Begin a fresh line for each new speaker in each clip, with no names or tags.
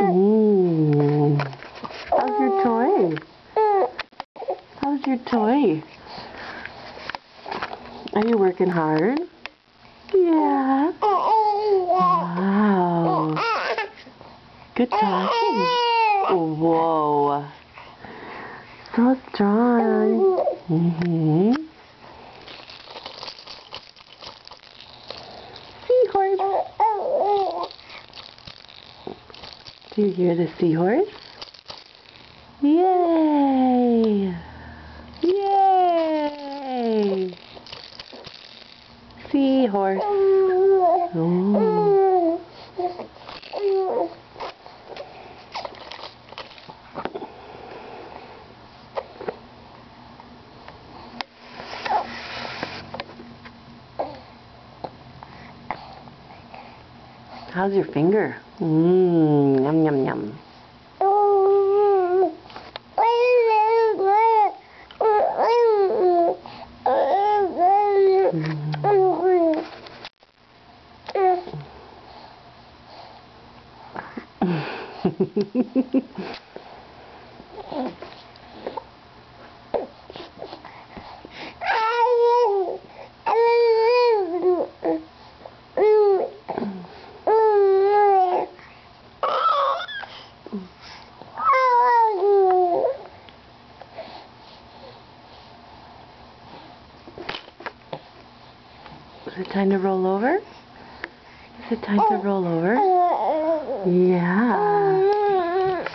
Ooh. How's your toy? How's your toy? Are you working hard? Yeah. Wow. Good talking. Whoa. So strong. Mm-hmm. Seahorse. Do you hear the seahorse? Yay! Yay! Seahorse. Oh. How's your finger? Yum, yum, yum. Is it time to roll over? Is it time to roll over? Yeah.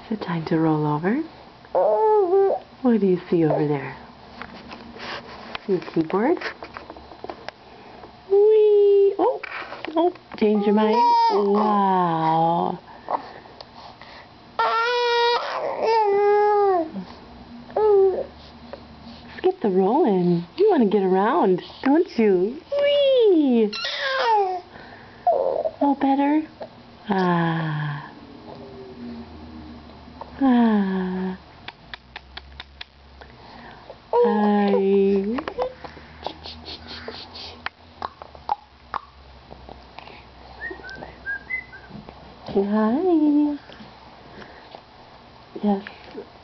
Is it time to roll over? What do you see over there? See a keyboard? Whee! Oh! Oh! Change your mind? Wow! Get the rolling. You want to get around, don't you? Whee! All better? Ah. Ah. Hi. Hi. Yes.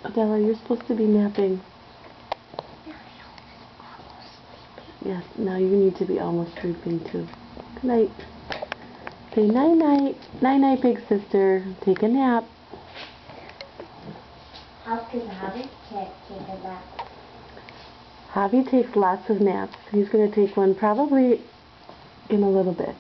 Adela, you're supposed to be napping. Yes, now you need to be almost sleeping too. Good night. Say night-night. Night-night, big sister. Take a nap.
How can Javi take a nap?
Javi takes lots of naps. He's going to take one probably in a little bit.